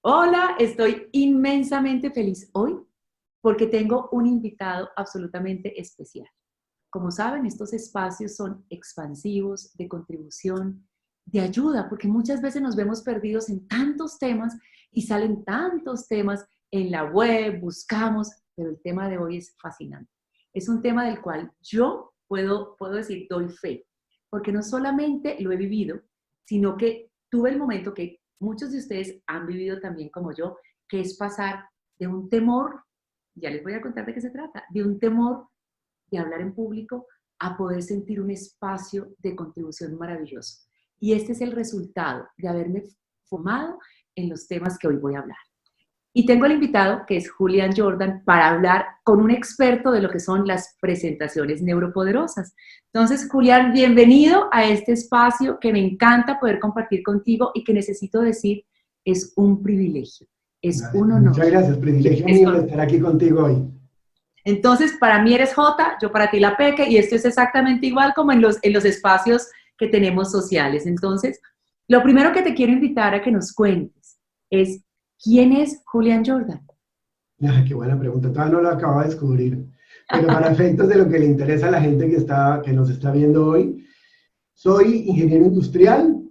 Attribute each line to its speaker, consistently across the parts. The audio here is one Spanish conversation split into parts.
Speaker 1: Hola, estoy inmensamente feliz hoy porque tengo un invitado absolutamente especial. Como saben, estos espacios son expansivos, de contribución, de ayuda, porque muchas veces nos vemos perdidos en tantos temas y salen tantos temas en la web, buscamos, pero el tema de hoy es fascinante. Es un tema del cual yo puedo decir, doy fe, porque no solamente lo he vivido, sino que tuve el momento que muchos de ustedes han vivido también como yo, que es pasar de un temor, ya les voy a contar de qué se trata, de un temor de hablar en público a poder sentir un espacio de contribución maravilloso. Y este es el resultado de haberme formado en los temas que hoy voy a hablar. Y tengo el invitado, que es Julian Jordan, para hablar con un experto de lo que son las presentaciones neuropoderosas. Entonces, Julian, bienvenido a este espacio que me encanta poder compartir contigo y que necesito decir, es un privilegio, es un honor.
Speaker 2: Muchas gracias, privilegio mío de estar aquí contigo hoy.
Speaker 1: Entonces, para mí eres J, yo para ti la Peque, y esto es exactamente igual como en los espacios que tenemos sociales. Entonces, lo primero que te quiero invitar a que nos cuentes es, ¿quién es Julian Jordan?
Speaker 2: Qué buena pregunta, todavía no lo acabo de descubrir. Pero para efectos de lo que le interesa a la gente que nos está viendo hoy, soy ingeniero industrial,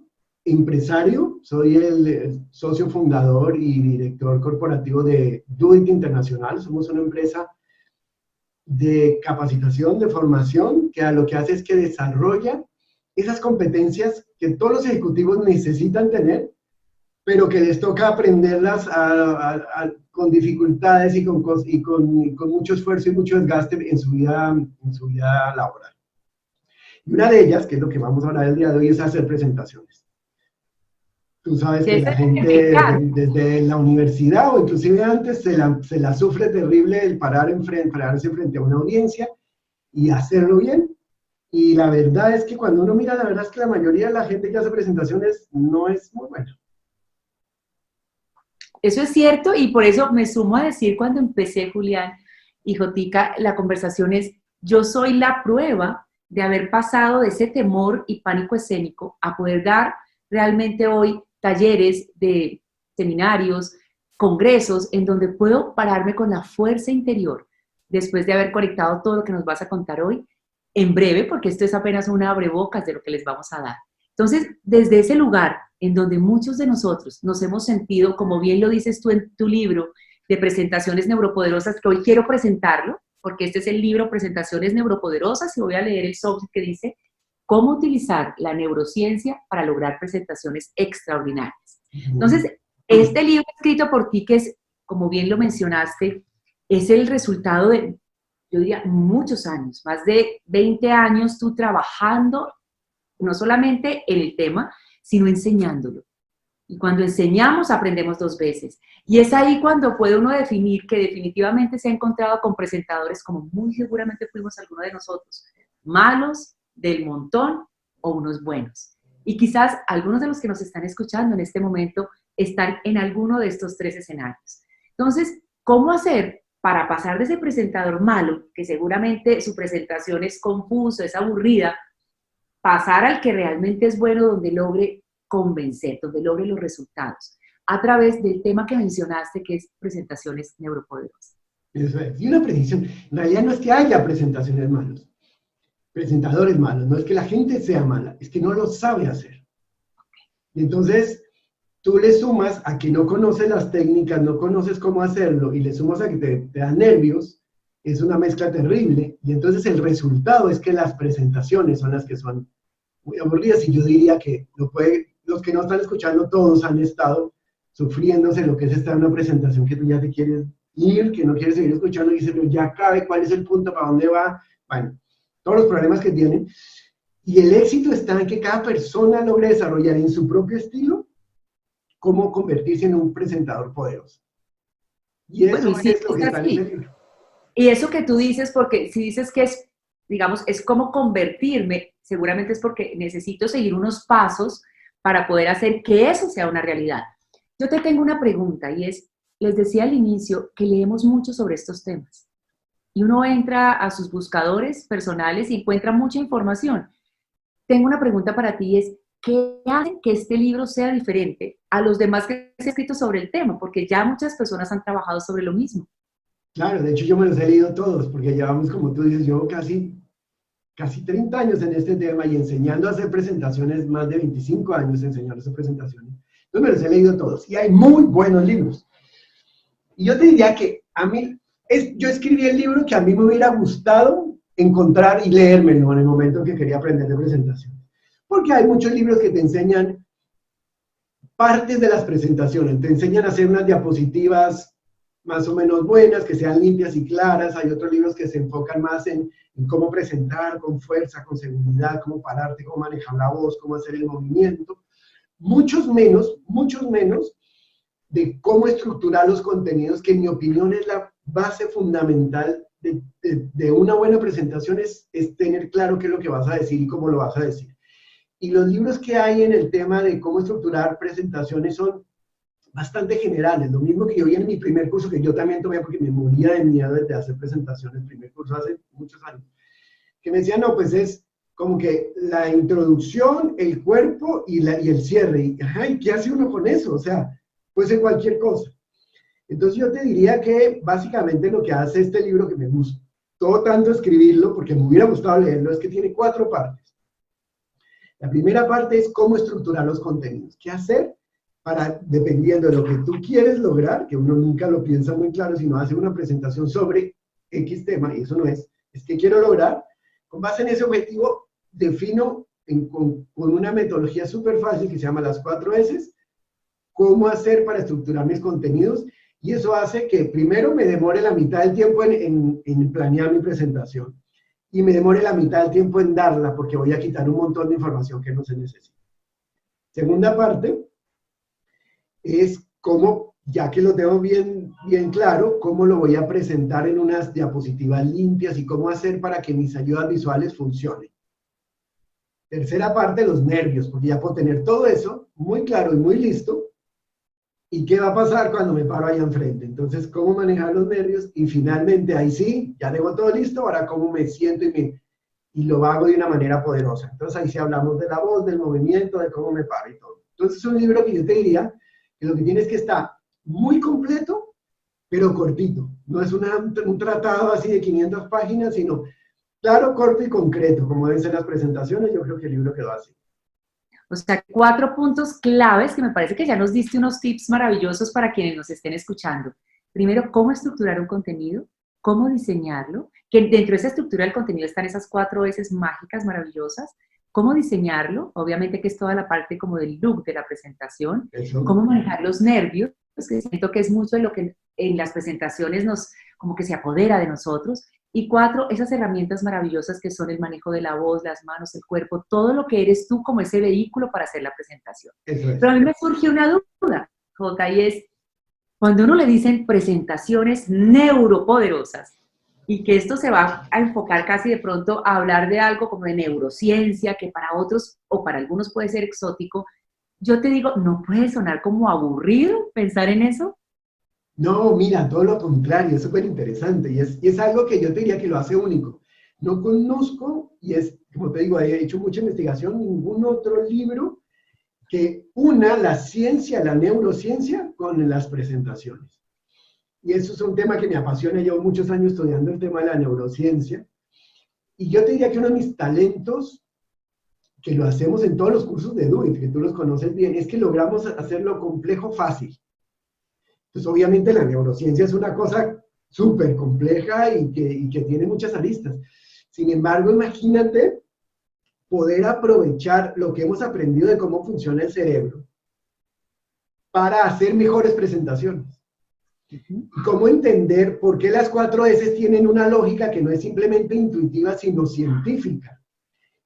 Speaker 2: empresario, soy el socio fundador y director corporativo de Do It Internacional. Somos una empresa de capacitación, de formación, que a lo que hace es que desarrolla esas competencias que todos los ejecutivos necesitan tener, pero que les toca aprenderlas con dificultades y con mucho esfuerzo y mucho desgaste en su vida laboral. Y una de ellas, que es lo que vamos a hablar el día de hoy, es hacer presentaciones. Tú sabes que la gente desde la universidad o inclusive antes se la sufre terrible el pararse frente a una audiencia y hacerlo bien. Y la verdad es que cuando uno mira, la verdad es que la mayoría de la gente que hace presentaciones no es muy buena.
Speaker 1: Eso es cierto y por eso me sumo a decir cuando empecé, Julián y Jotica, la conversación es, yo soy la prueba de haber pasado de ese temor y pánico escénico a poder dar realmente hoy talleres de seminarios, congresos, en donde puedo pararme con la fuerza interior, después de haber conectado todo lo que nos vas a contar hoy, en breve, porque esto es apenas una abrebocas de lo que les vamos a dar. Entonces, desde ese lugar en donde muchos de nosotros nos hemos sentido, como bien lo dices tú en tu libro de presentaciones neuropoderosas, que hoy quiero presentarlo, porque este es el libro Presentaciones Neuropoderosas, y voy a leer el subtítulo que dice cómo utilizar la neurociencia para lograr presentaciones extraordinarias. Entonces, este libro escrito por ti, que es, como bien lo mencionaste, es el resultado de, yo diría, muchos años, más de 20 años tú trabajando, no solamente en el tema, sino enseñándolo. Y cuando enseñamos, aprendemos dos veces. Y es ahí cuando puede uno definir que definitivamente se ha encontrado con presentadores, como muy seguramente fuimos algunos de nosotros, malos, del montón o unos buenos. Y quizás algunos de los que nos están escuchando en este momento están en alguno de estos tres escenarios. Entonces, ¿cómo hacer para pasar de ese presentador malo, que seguramente su presentación es confusa, es aburrida, pasar al que realmente es bueno, donde logre convencer, donde logre los resultados, a través del tema que mencionaste, que es presentaciones neuropoderosas?
Speaker 2: Eso es. Y una precisión, en realidad no es que haya presentaciones malas, presentadores malos, no es que la gente sea mala, es que no lo sabe hacer. Y entonces, tú le sumas a que no conoces las técnicas, no conoces cómo hacerlo, y le sumas a que te da nervios, es una mezcla terrible, y entonces el resultado es que las presentaciones son las que son muy aburridas, y yo diría que los que no están escuchando, todos han estado sufriéndose lo que es estar en una presentación que tú ya te quieres ir, que no quieres seguir escuchando, y dices, pero ya cabe, ¿cuál es el punto, para dónde va? Bueno, todos los problemas que tienen, y el éxito está en que cada persona logre desarrollar en su propio estilo cómo convertirse en un presentador poderoso. Y eso
Speaker 1: Bueno, y sí,
Speaker 2: es lo que está en ese libro.
Speaker 1: Y eso que tú dices, porque si dices que es, digamos, es como convertirme, seguramente es porque necesito seguir unos pasos para poder hacer que eso sea una realidad. Yo te tengo una pregunta y es, les decía al inicio que leemos mucho sobre estos temas y uno entra a sus buscadores personales y encuentra mucha información. Tengo una pregunta para ti y es, ¿qué hace que este libro sea diferente a los demás que se han escrito sobre el tema? Porque ya muchas personas han trabajado sobre lo mismo.
Speaker 2: Claro, de hecho yo me los he leído todos, porque llevamos, como tú dices, yo casi 30 años en este tema y enseñando a hacer presentaciones, más de 25 años enseñando a hacer presentaciones. Entonces me los he leído todos y hay muy buenos libros. Y yo te diría que a mí, yo escribí el libro que a mí me hubiera gustado encontrar y leérmelo en el momento en que quería aprender de presentación. Porque hay muchos libros que te enseñan partes de las presentaciones, te enseñan a hacer unas diapositivas más o menos buenas, que sean limpias y claras. Hay otros libros que se enfocan más en cómo presentar, con fuerza, con seguridad, cómo pararte, cómo manejar la voz, cómo hacer el movimiento. Muchos menos de cómo estructurar los contenidos, que en mi opinión es la base fundamental de una buena presentación, es tener claro qué es lo que vas a decir y cómo lo vas a decir. Y los libros que hay en el tema de cómo estructurar presentaciones son bastante generales, lo mismo que yo vi en mi primer curso, que yo también tomé porque me moría de miedo de hacer presentaciones, primer curso hace muchos años, que me decían, no, pues es como que la introducción, el cuerpo y el cierre, y ay, ¿qué hace uno con eso? O sea, puede ser cualquier cosa. Entonces yo te diría que básicamente lo que hace este libro, que me gustó tanto escribirlo, porque me hubiera gustado leerlo, es que tiene 4 partes. La primera parte es cómo estructurar los contenidos, qué hacer para, dependiendo de lo que tú quieres lograr, que uno nunca lo piensa muy claro, sino hace una presentación sobre X tema, y eso no es que quiero lograr. Con base en ese objetivo, defino con una metodología súper fácil que se llama las 4 S, cómo hacer para estructurar mis contenidos, y eso hace que primero me demore la mitad del tiempo en planear mi presentación, y me demore la mitad del tiempo en darla, porque voy a quitar un montón de información que no se necesita. Segunda parte es cómo, ya que lo tengo bien claro, cómo lo voy a presentar en unas diapositivas limpias y cómo hacer para que mis ayudas visuales funcionen. Tercera parte, los nervios, porque ya puedo tener todo eso muy claro y muy listo. ¿Y qué va a pasar cuando me paro ahí enfrente? Entonces, ¿cómo manejar los nervios? Y finalmente, ahí sí, ya tengo todo listo, ahora cómo me siento y lo hago de una manera poderosa. Entonces, ahí sí hablamos de la voz, del movimiento, de cómo me paro y todo. Entonces, es un libro que yo te diría que lo que tienes es que está muy completo, pero cortito. No es un tratado así de 500 páginas, sino claro, corto y concreto, como deben ser las presentaciones. Yo creo que el libro quedó así.
Speaker 1: O sea, 4 puntos claves que me parece que ya nos diste unos tips maravillosos para quienes nos estén escuchando. Primero, cómo estructurar un contenido, cómo diseñarlo, que dentro de esa estructura del contenido están esas 4 S mágicas, maravillosas. Cómo diseñarlo, obviamente que es toda la parte como del look de la presentación.
Speaker 2: Eso.
Speaker 1: Cómo manejar los nervios, pues que siento que es mucho de lo que en las presentaciones como que se apodera de nosotros. Y 4, esas herramientas maravillosas que son el manejo de la voz, las manos, el cuerpo, todo lo que eres tú como ese vehículo para hacer la presentación.
Speaker 2: Eso es.
Speaker 1: Pero a mí me surge una duda, Jota, y es, cuando uno le dicen presentaciones neuropoderosas, y que esto se va a enfocar casi de pronto a hablar de algo como de neurociencia, que para otros o para algunos puede ser exótico, yo te digo, ¿no puede sonar como aburrido pensar en eso?
Speaker 2: No, mira, todo lo contrario, es súper interesante y es algo que yo te diría que lo hace único. No conozco, y es, como te digo, he hecho mucha investigación, ningún otro libro que una la ciencia, la neurociencia, con las presentaciones. Y eso es un tema que me apasiona, llevo muchos años estudiando el tema de la neurociencia. Y yo te diría que uno de mis talentos, que lo hacemos en todos los cursos de Do It, que tú los conoces bien, es que logramos hacerlo complejo fácil. Entonces, obviamente, la neurociencia es una cosa súper compleja y que tiene muchas aristas. Sin embargo, imagínate poder aprovechar lo que hemos aprendido de cómo funciona el cerebro para hacer mejores presentaciones. Y cómo entender por qué las 4 S tienen una lógica que no es simplemente intuitiva, sino científica.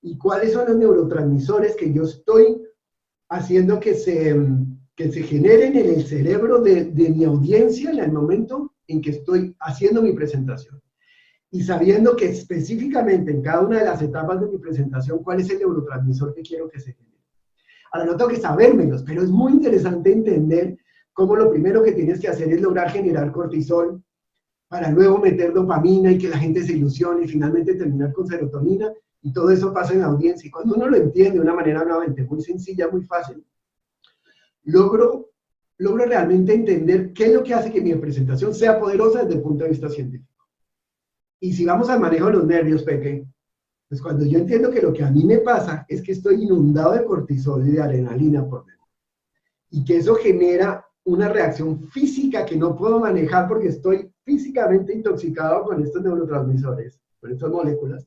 Speaker 2: Y cuáles son los neurotransmisores que yo estoy haciendo que se generen en el cerebro de mi audiencia en el momento en que estoy haciendo mi presentación. Y sabiendo que específicamente en cada una de las etapas de mi presentación, cuál es el neurotransmisor que quiero que se genere. Ahora, no tengo que sabérmelos, pero es muy interesante entender cómo lo primero que tienes que hacer es lograr generar cortisol para luego meter dopamina y que la gente se ilusione y finalmente terminar con serotonina. y todo eso pasa en la audiencia. Y cuando uno lo entiende de una manera nuevamente muy sencilla, muy fácil, logro realmente entender qué es lo que hace que mi presentación sea poderosa desde el punto de vista científico. Y si vamos al manejo de los nervios, Peque, pues cuando yo entiendo que lo que a mí me pasa es que estoy inundado de cortisol y de adrenalina por dentro, y que eso genera una reacción física que no puedo manejar porque estoy físicamente intoxicado con estos neurotransmisores, con estas moléculas,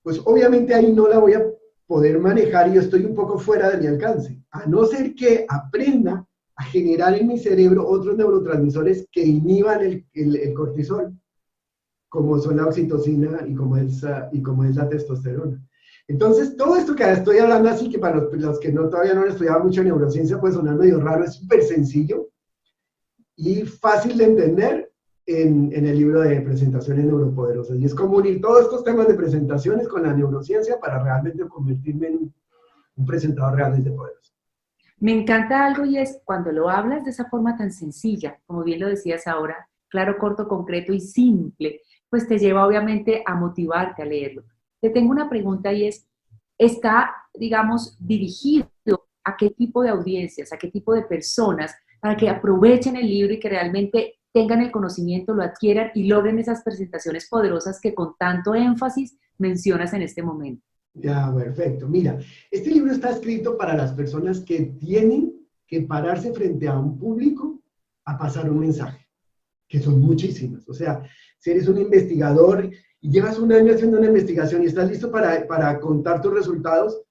Speaker 2: pues obviamente ahí no la voy a poder manejar y yo estoy un poco fuera de mi alcance, a no ser que aprenda a generar en mi cerebro otros neurotransmisores que inhiban el cortisol, como son la oxitocina y como es la testosterona. Entonces, todo esto que estoy hablando así, que para los que todavía no han estudiado mucho neurociencia, puede sonar medio raro, es súper sencillo y fácil de entender en el libro de presentaciones neuropoderosas. Y es como unir todos estos temas de presentaciones con la neurociencia para realmente convertirme en un presentador realmente poderoso.
Speaker 1: Me encanta algo y es cuando lo hablas de esa forma tan sencilla, como bien lo decías ahora, claro, corto, concreto y simple, pues te lleva obviamente a motivarte a leerlo. Te tengo una pregunta y es, ¿está, digamos, dirigido a qué tipo de audiencias, a qué tipo de personas, para que aprovechen el libro y que realmente tengan el conocimiento, lo adquieran y logren esas presentaciones poderosas que con tanto énfasis mencionas en este momento?
Speaker 2: Ya, perfecto. Mira, este libro está escrito para las personas que tienen que pararse frente a un público a pasar un mensaje, que son muchísimas. O sea, si eres un investigador y llevas un año haciendo una investigación y estás listo para contar tus resultados,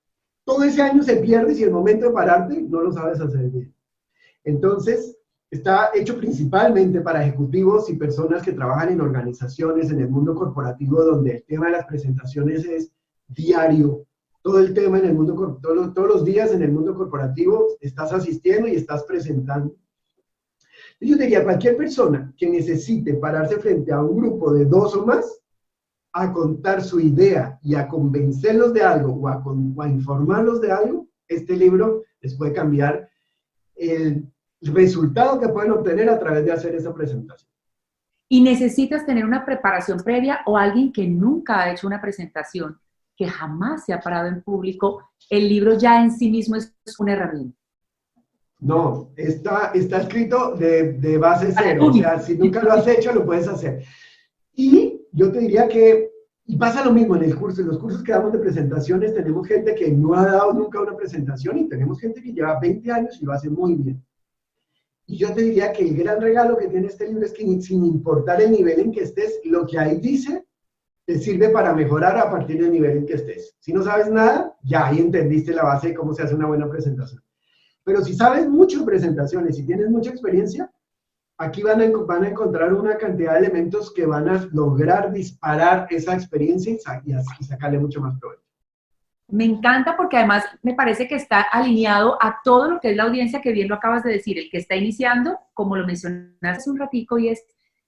Speaker 2: todo ese año se pierde si el momento de pararte no lo sabes hacer bien. Entonces, está hecho principalmente para ejecutivos y personas que trabajan en organizaciones, en el mundo corporativo, donde el tema de las presentaciones es diario. Todo el tema en el mundo, todos los días en el mundo corporativo estás asistiendo y estás presentando. Yo diría, cualquier persona que necesite pararse frente a un grupo de 2 o más, a contar su idea y a convencerlos de algo o a informarlos de algo, este libro les puede cambiar el resultado que pueden obtener a través de hacer esa presentación.
Speaker 1: Y necesitas tener una preparación previa o alguien que nunca ha hecho una presentación, que jamás se ha parado en público, el libro ya en sí mismo es una herramienta.
Speaker 2: No, está escrito de base cero, o sea, si nunca lo has hecho, lo puedes hacer. Y yo te diría que, y pasa lo mismo en el curso, en los cursos que damos de presentaciones, tenemos gente que no ha dado nunca una presentación y tenemos gente que lleva 20 años y lo hace muy bien. Y yo te diría que el gran regalo que tiene este libro es que sin importar el nivel en que estés, lo que ahí dice te sirve para mejorar a partir del nivel en que estés. Si no sabes nada, ya ahí entendiste la base de cómo se hace una buena presentación. Pero si sabes mucho de presentaciones y tienes mucha experiencia, aquí van a encontrar una cantidad de elementos que van a lograr disparar esa experiencia y sacarle mucho más provecho.
Speaker 1: Me encanta porque además me parece que está alineado a todo lo que es la audiencia, que bien lo acabas de decir, el que está iniciando, como lo mencionaste hace un ratico, y es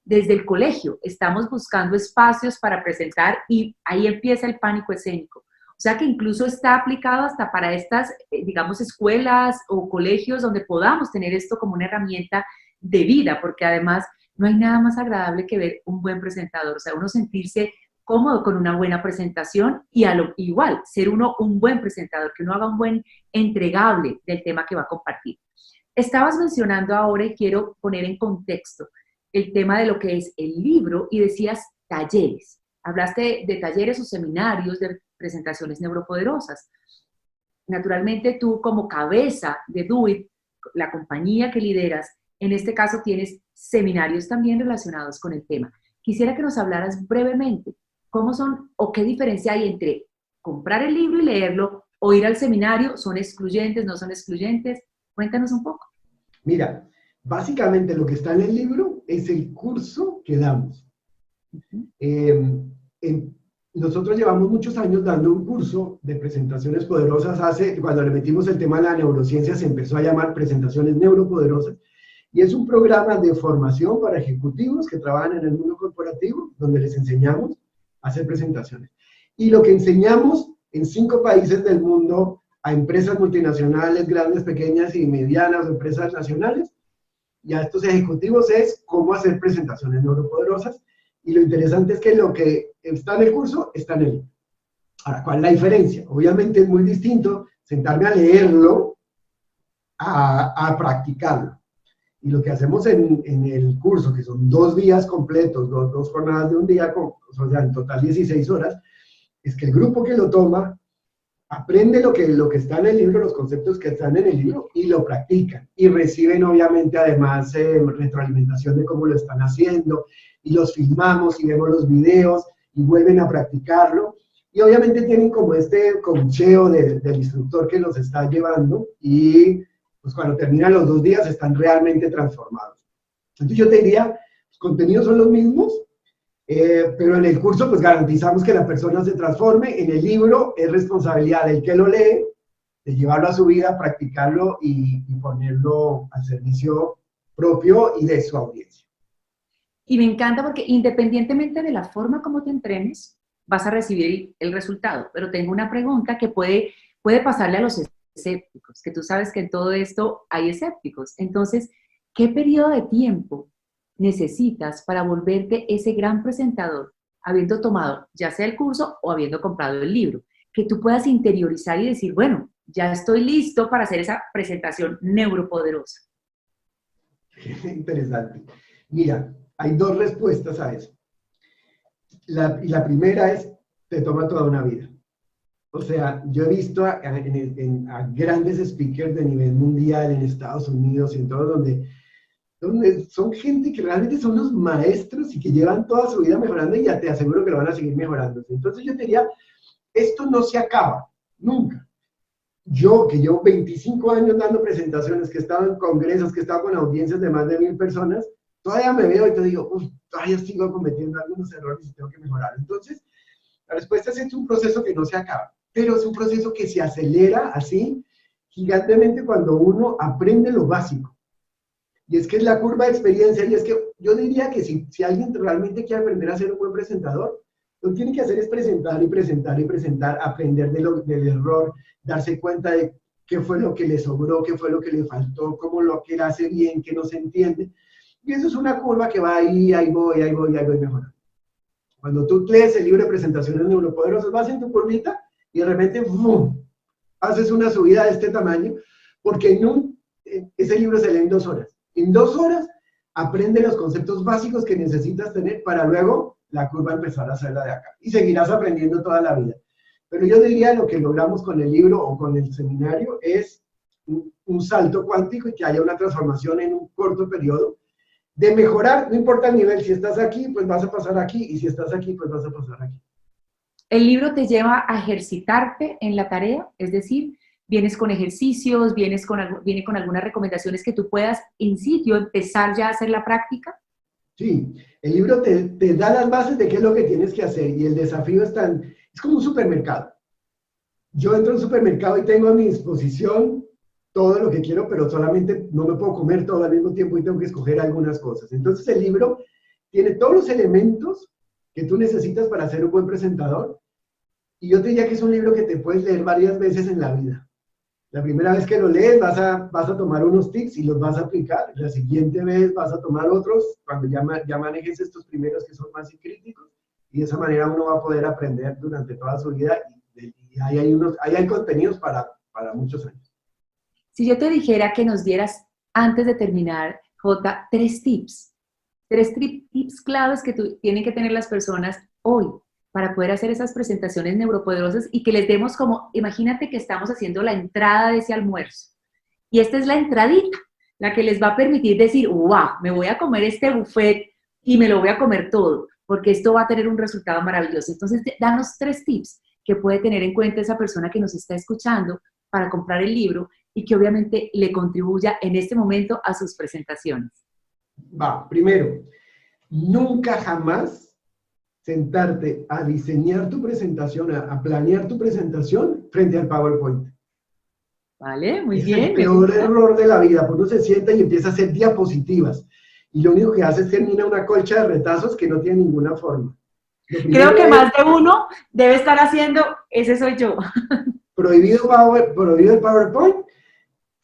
Speaker 1: desde el colegio. Estamos buscando espacios para presentar y ahí empieza el pánico escénico. O sea que incluso está aplicado hasta para estas, digamos, escuelas o colegios donde podamos tener esto como una herramienta de vida, porque además no hay nada más agradable que ver un buen presentador, o sea, uno sentirse cómodo con una buena presentación y igual, ser uno un buen presentador, que uno haga un buen entregable del tema que va a compartir. Estabas mencionando ahora y quiero poner en contexto el tema de lo que es el libro y decías talleres. Hablaste de talleres o seminarios de presentaciones neuropoderosas. Naturalmente tú como cabeza de Do It, la compañía que lideras, en este caso tienes seminarios también relacionados con el tema. Quisiera que nos hablaras brevemente cómo son o qué diferencia hay entre comprar el libro y leerlo o ir al seminario. ¿Son excluyentes, no son excluyentes? Cuéntanos un poco.
Speaker 2: Mira, básicamente lo que está en el libro es el curso que damos. Nosotros llevamos muchos años dando un curso de presentaciones poderosas. Cuando le metimos el tema de la neurociencia, se empezó a llamar presentaciones neuropoderosas. Y es un programa de formación para ejecutivos que trabajan en el mundo corporativo, donde les enseñamos a hacer presentaciones. Y lo que enseñamos en 5 países del mundo a empresas multinacionales, grandes, pequeñas y medianas, empresas nacionales, y a estos ejecutivos es cómo hacer presentaciones neuropoderosas. Y lo interesante es que lo que está en el curso está en el libro. Ahora, ¿cuál es la diferencia? Obviamente es muy distinto sentarme a leerlo a practicarlo. Y lo que hacemos en el curso, que son 2 días completos, dos jornadas de un día, o sea, en total 16 horas, es que el grupo que lo toma aprende lo que está en el libro, los conceptos que están en el libro, y lo practican. Y reciben, obviamente, además, retroalimentación de cómo lo están haciendo, y los filmamos y vemos los videos, y vuelven a practicarlo. Y obviamente tienen como este coacheo del instructor que los está llevando, y pues cuando terminan los 2 días están realmente transformados. Entonces yo te diría, los contenidos son los mismos, pero en el curso pues garantizamos que la persona se transforme. En el libro es responsabilidad del que lo lee, de llevarlo a su vida, practicarlo y ponerlo al servicio propio y de su audiencia.
Speaker 1: Y me encanta porque independientemente de la forma como te entrenes, vas a recibir el resultado. Pero tengo una pregunta que puede pasarle a los escépticos, que tú sabes que en todo esto hay escépticos. Entonces, ¿qué periodo de tiempo necesitas para volverte ese gran presentador, habiendo tomado ya sea el curso o habiendo comprado el libro? Que tú puedas interiorizar y decir, bueno, ya estoy listo para hacer esa presentación neuropoderosa.
Speaker 2: Interesante. Mira, hay 2 respuestas a eso. La primera es, te toma toda una vida. O sea, yo he visto a grandes speakers de nivel mundial en Estados Unidos y en todo, donde son gente que realmente son los maestros y que llevan toda su vida mejorando, y ya te aseguro que lo van a seguir mejorando. Entonces yo te diría, esto no se acaba, nunca. Yo, que llevo 25 años dando presentaciones, que he estado en congresos, que he estado con audiencias de más de 1000 personas, todavía me veo y te digo, todavía sigo cometiendo algunos errores y tengo que mejorar. Entonces, la respuesta es un proceso que no se acaba, pero es un proceso que se acelera así gigantemente cuando uno aprende lo básico. Y es que es la curva de experiencia, y es que yo diría que si alguien realmente quiere aprender a ser un buen presentador, lo que tiene que hacer es presentar y presentar y presentar, aprender del error, darse cuenta de qué fue lo que le sobró, qué fue lo que le faltó, cómo lo que él hace bien, que no se entiende. Y eso es una curva que va ahí voy mejorando. Cuando tú lees el libro de presentaciones neuropoderosas, vas en tu curvita y de repente ¡bum!, haces una subida de este tamaño, porque ese libro se lee en 2 horas. En 2 horas aprende los conceptos básicos que necesitas tener para luego la curva empezar a hacerla de acá. Y seguirás aprendiendo toda la vida. Pero yo diría lo que logramos con el libro o con el seminario es un salto cuántico y que haya una transformación en un corto periodo de mejorar, no importa el nivel. Si estás aquí, pues vas a pasar aquí, y si estás aquí, pues vas a pasar aquí.
Speaker 1: El libro te lleva a ejercitarte en la tarea, es decir, vienes con ejercicios, viene con algunas recomendaciones que tú puedas en sitio empezar ya a hacer la práctica.
Speaker 2: Sí, el libro te da las bases de qué es lo que tienes que hacer, y el desafío es como un supermercado. Yo entro a un supermercado y tengo a mi disposición todo lo que quiero, pero solamente no me puedo comer todo al mismo tiempo y tengo que escoger algunas cosas. Entonces el libro tiene todos los elementos que tú necesitas para ser un buen presentador, y yo te diría que es un libro que te puedes leer varias veces en la vida. La primera vez que lo lees vas a tomar unos tips y los vas a aplicar. La siguiente vez vas a tomar otros cuando ya manejes estos primeros que son más críticos, y de esa manera uno va a poder aprender durante toda su vida, y ahí hay contenidos para muchos años.
Speaker 1: Si yo te dijera que nos dieras, antes de terminar, Jota, 3 tips claves que tienen que tener las personas hoy para poder hacer esas presentaciones neuropoderosas, y que les demos como, imagínate que estamos haciendo la entrada de ese almuerzo, y esta es la entradita, la que les va a permitir decir, wow, me voy a comer este buffet y me lo voy a comer todo, porque esto va a tener un resultado maravilloso. Entonces, danos 3 tips que puede tener en cuenta esa persona que nos está escuchando para comprar el libro, y que obviamente le contribuya en este momento a sus presentaciones.
Speaker 2: Primero, nunca jamás sentarte a diseñar tu presentación, a planear tu presentación frente al PowerPoint.
Speaker 1: Vale, muy
Speaker 2: es
Speaker 1: bien.
Speaker 2: Es el peor error de la vida, porque uno se sienta y empieza a hacer diapositivas, y lo único que hace es terminar una colcha de retazos que no tiene ninguna forma.
Speaker 1: Creo que más de uno debe estar haciendo, ese soy yo.
Speaker 2: Prohibido el PowerPoint.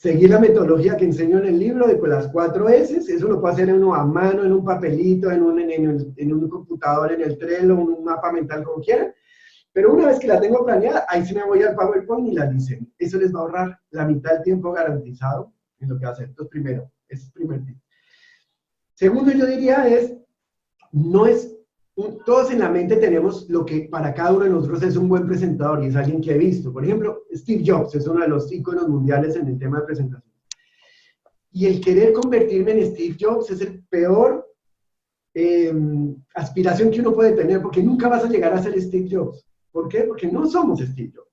Speaker 2: Seguir la metodología que enseño en el libro de las 4 S, eso lo puede hacer uno a mano, en un papelito, en un computador, en el Trello, en un mapa mental, como quiera. Pero una vez que la tengo planeada, ahí sí me voy al PowerPoint y la diseño. Eso les va a ahorrar la mitad del tiempo garantizado en lo que va a hacer. Entonces, primero, ese es el primer tip. Segundo, yo diría todos en la mente tenemos lo que para cada uno de nosotros es un buen presentador y es alguien que he visto. Por ejemplo, Steve Jobs es uno de los íconos mundiales en el tema de presentación. Y el querer convertirme en Steve Jobs es el peor aspiración que uno puede tener, porque nunca vas a llegar a ser Steve Jobs. ¿Por qué? Porque no somos Steve Jobs.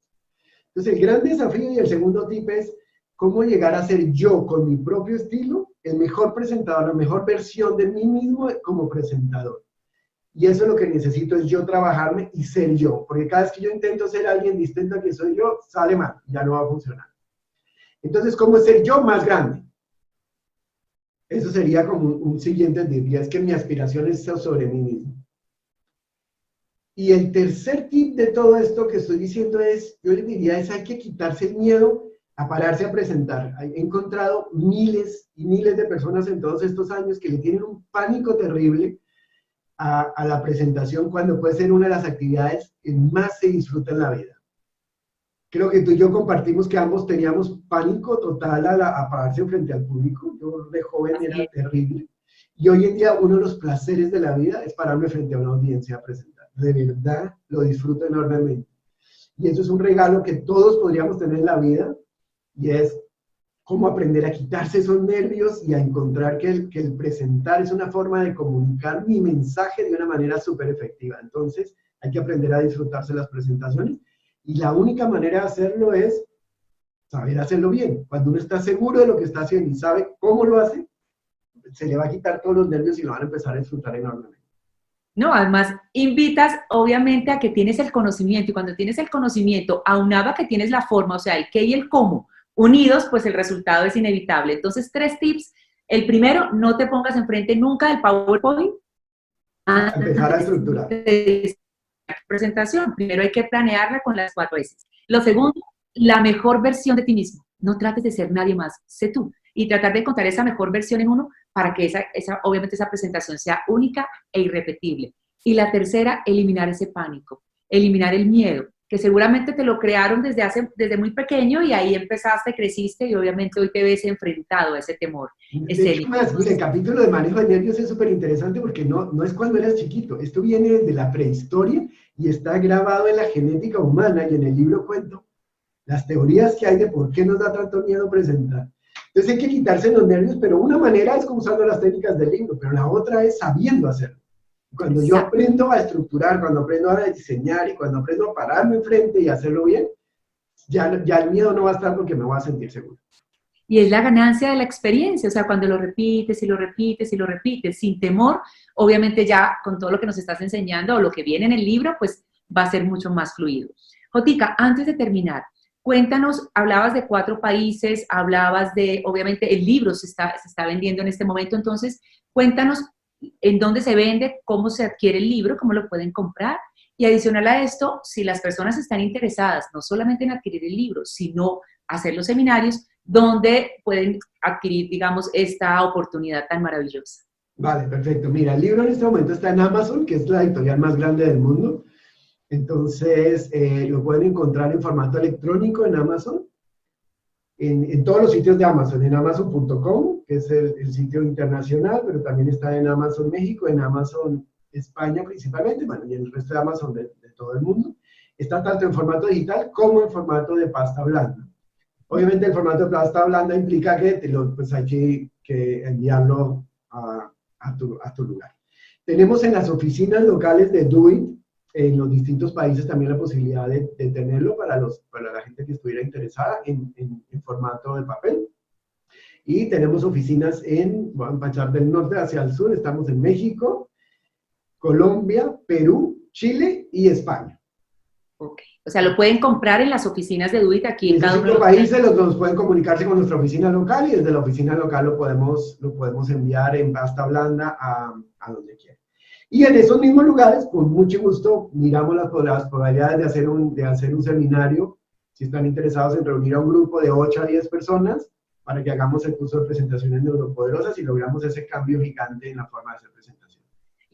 Speaker 2: Entonces, el gran desafío y el segundo tip es cómo llegar a ser yo, con mi propio estilo, el mejor presentador, la mejor versión de mí mismo como presentador. Y eso es lo que necesito, es yo trabajarme y ser yo. Porque cada vez que yo intento ser alguien distinto a que soy yo, sale mal, ya no va a funcionar. Entonces, ¿cómo ser yo más grande? Eso sería como un siguiente tip, y es que mi aspiración es sobre mí mismo. Y el tercer tip de todo esto que estoy diciendo es, yo les diría, hay que quitarse el miedo a pararse a presentar. He encontrado miles y miles de personas en todos estos años que le tienen un pánico terrible a la presentación, cuando puede ser una de las actividades que más se disfruta en la vida. Creo que tú y yo compartimos que ambos teníamos pánico total a pararse frente al público. Yo de joven era terrible. Y hoy en día uno de los placeres de la vida es pararme frente a una audiencia a presentar. De verdad lo disfruto enormemente. Y eso es un regalo que todos podríamos tener en la vida, y es cómo aprender a quitarse esos nervios y a encontrar que el presentar es una forma de comunicar mi mensaje de una manera súper efectiva. Entonces, hay que aprender a disfrutarse las presentaciones, y la única manera de hacerlo es saber hacerlo bien. Cuando uno está seguro de lo que está haciendo y sabe cómo lo hace, se le va a quitar todos los nervios y lo van a empezar a disfrutar enormemente.
Speaker 1: No, además invitas obviamente a que tienes el conocimiento, y cuando tienes el conocimiento, aunado a que tienes la forma, o sea, el qué y el cómo, unidos, pues el resultado es inevitable. Entonces, 3 tips. El primero, no te pongas enfrente nunca del PowerPoint.
Speaker 2: Empezar a estructurar.
Speaker 1: Presentación. Primero hay que planearla con las 4 S. Lo segundo, la mejor versión de ti mismo. No trates de ser nadie más, sé tú. Y tratar de encontrar esa mejor versión en uno para que obviamente esa presentación sea única e irrepetible. Y la tercera, eliminar ese pánico, eliminar el miedo, que seguramente te lo crearon desde muy pequeño, y ahí empezaste, creciste, y obviamente hoy te ves enfrentado a ese temor escénico.
Speaker 2: Mira, el capítulo de manejo de nervios es súper interesante, porque no es cuando eras chiquito. Esto viene desde la prehistoria y está grabado en la genética humana, y en el libro cuento las teorías que hay de por qué nos da tanto miedo presentar. Entonces hay que quitarse los nervios, pero una manera es como usando las técnicas del libro, pero la otra es sabiendo hacerlo. Cuando yo aprendo a estructurar, cuando aprendo a diseñar, y cuando aprendo a pararme enfrente y hacerlo bien, ya el miedo no va a estar, porque me voy a sentir seguro.
Speaker 1: Y es la ganancia de la experiencia, o sea, cuando lo repites y lo repites y lo repites sin temor, obviamente ya con todo lo que nos estás enseñando o lo que viene en el libro, pues va a ser mucho más fluido. Jotica, antes de terminar, cuéntanos, hablabas de 4 países, hablabas de, obviamente el libro se está vendiendo en este momento, entonces cuéntanos en dónde se vende, cómo se adquiere el libro, cómo lo pueden comprar, y adicional a esto, si las personas están interesadas no solamente en adquirir el libro, sino hacer los seminarios, ¿dónde pueden adquirir, digamos, esta oportunidad tan maravillosa?
Speaker 2: Vale, perfecto. Mira, el libro en este momento está en Amazon, que es la editorial más grande del mundo. Entonces, lo pueden encontrar en formato electrónico en Amazon, en todos los sitios de Amazon, en amazon.com, que es el sitio internacional, pero también está en Amazon México, en Amazon España principalmente, bueno, y en el resto de Amazon de todo el mundo. Está tanto en formato digital como en formato de pasta blanda. Obviamente el formato de pasta blanda implica que pues hay que enviarlo a tu lugar. Tenemos en las oficinas locales de DoIT, en los distintos países, también la posibilidad de tenerlo para la gente que estuviera interesada en formato de papel. Y tenemos oficinas vamos a pasar del norte hacia el sur, estamos en México, Colombia, Perú, Chile y España.
Speaker 1: Ok, o sea, lo pueden comprar en las oficinas de DoIT aquí en cada uno
Speaker 2: de los países. Los pueden comunicarse con nuestra oficina local, y desde la oficina local lo podemos enviar en pasta blanda a donde quieran. Y en esos mismos lugares, con mucho gusto, miramos las probabilidades de hacer un seminario, si están interesados en reunir a un grupo de 8 a 10 personas, para que hagamos el curso de presentaciones neuropoderosas y logramos ese cambio gigante en la forma de hacer presentación.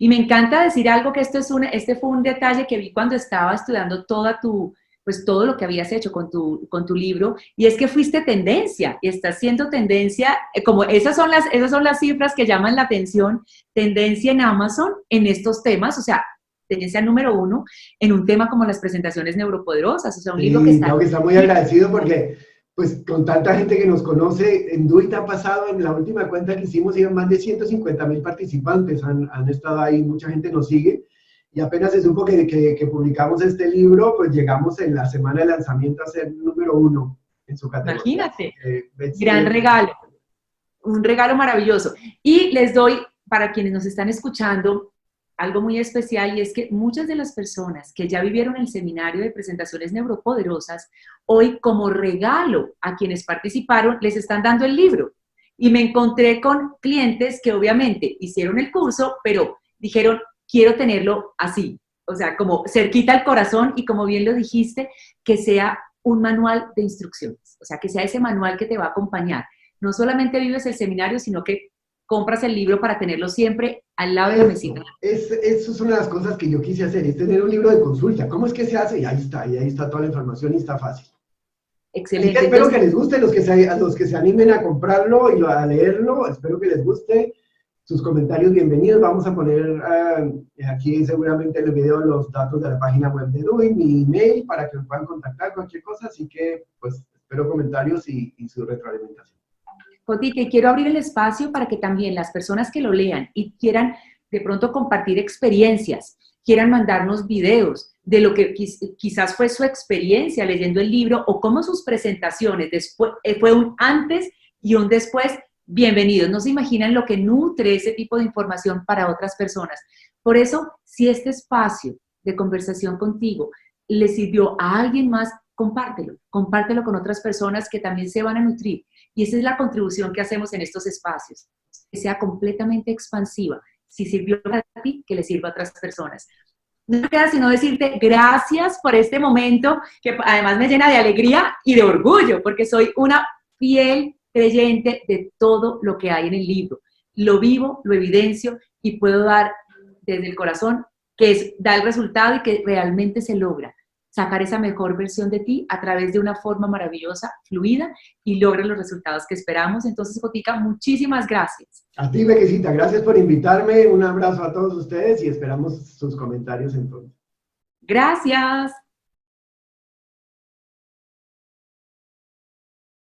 Speaker 1: Y me encanta decir algo, que este fue un detalle que vi cuando estaba estudiando pues todo lo que habías hecho con tu libro, y es que fuiste tendencia, y estás siendo tendencia, como esas son las cifras que llaman la atención, tendencia en Amazon en estos temas, o sea, tendencia número 1 en un tema como las presentaciones neuropoderosas, o sea, un libro que
Speaker 2: Sí,
Speaker 1: está...
Speaker 2: tengo que estar muy agradecido porque, pues, con tanta gente que nos conoce, en Duit ha pasado, en la última cuenta que hicimos, iban más de 150.000 participantes, han estado ahí, mucha gente nos sigue, y apenas se supo que publicamos este libro, pues llegamos en la semana de lanzamiento a ser número 1 en su categoría.
Speaker 1: Imagínate, gran regalo, un regalo maravilloso. Y les doy, para quienes nos están escuchando, algo muy especial, y es que muchas de las personas que ya vivieron el seminario de presentaciones neuropoderosas, hoy como regalo a quienes participaron, les están dando el libro. Y me encontré con clientes que obviamente hicieron el curso, pero dijeron, quiero tenerlo así, o sea, como cerquita al corazón, y como bien lo dijiste, que sea un manual de instrucciones, o sea, que sea ese manual que te va a acompañar. No solamente vives el seminario, sino que compras el libro para tenerlo siempre al lado de la mesita.
Speaker 2: Eso es una de las cosas que yo quise hacer, es tener un libro de consulta. ¿Cómo es que se hace? Y ahí está toda la información y está fácil.
Speaker 1: Excelente.
Speaker 2: Así que espero que les guste, a los que se animen a comprarlo y a leerlo, espero que les guste. Sus comentarios bienvenidos. Vamos a poner aquí seguramente en el video los datos de la página web de Duit, mi email, para que me puedan contactar cualquier cosa. Así que, pues, espero comentarios y su retroalimentación.
Speaker 1: Jotica, y quiero abrir el espacio para que también las personas que lo lean y quieran de pronto compartir experiencias, quieran mandarnos videos de lo que quizás fue su experiencia leyendo el libro, o cómo sus presentaciones después, fue un antes y un después. Bienvenidos. No se imaginan lo que nutre ese tipo de información para otras personas. Por eso, si este espacio de conversación contigo le sirvió a alguien más, compártelo con otras personas que también se van a nutrir. Y esa es la contribución que hacemos en estos espacios, que sea completamente expansiva. Si sirvió para ti, que le sirva a otras personas. No me queda sino decirte gracias por este momento, que además me llena de alegría y de orgullo, porque soy una fiel creyente de todo lo que hay en el libro. Lo vivo, lo evidencio, y puedo dar desde el corazón que da el resultado y que realmente se logra sacar esa mejor versión de ti a través de una forma maravillosa, fluida, y logre los resultados que esperamos. Entonces, Jotica, muchísimas gracias.
Speaker 2: A ti, Bequecita, gracias por invitarme. Un abrazo a todos ustedes y esperamos sus comentarios entonces.
Speaker 1: Gracias.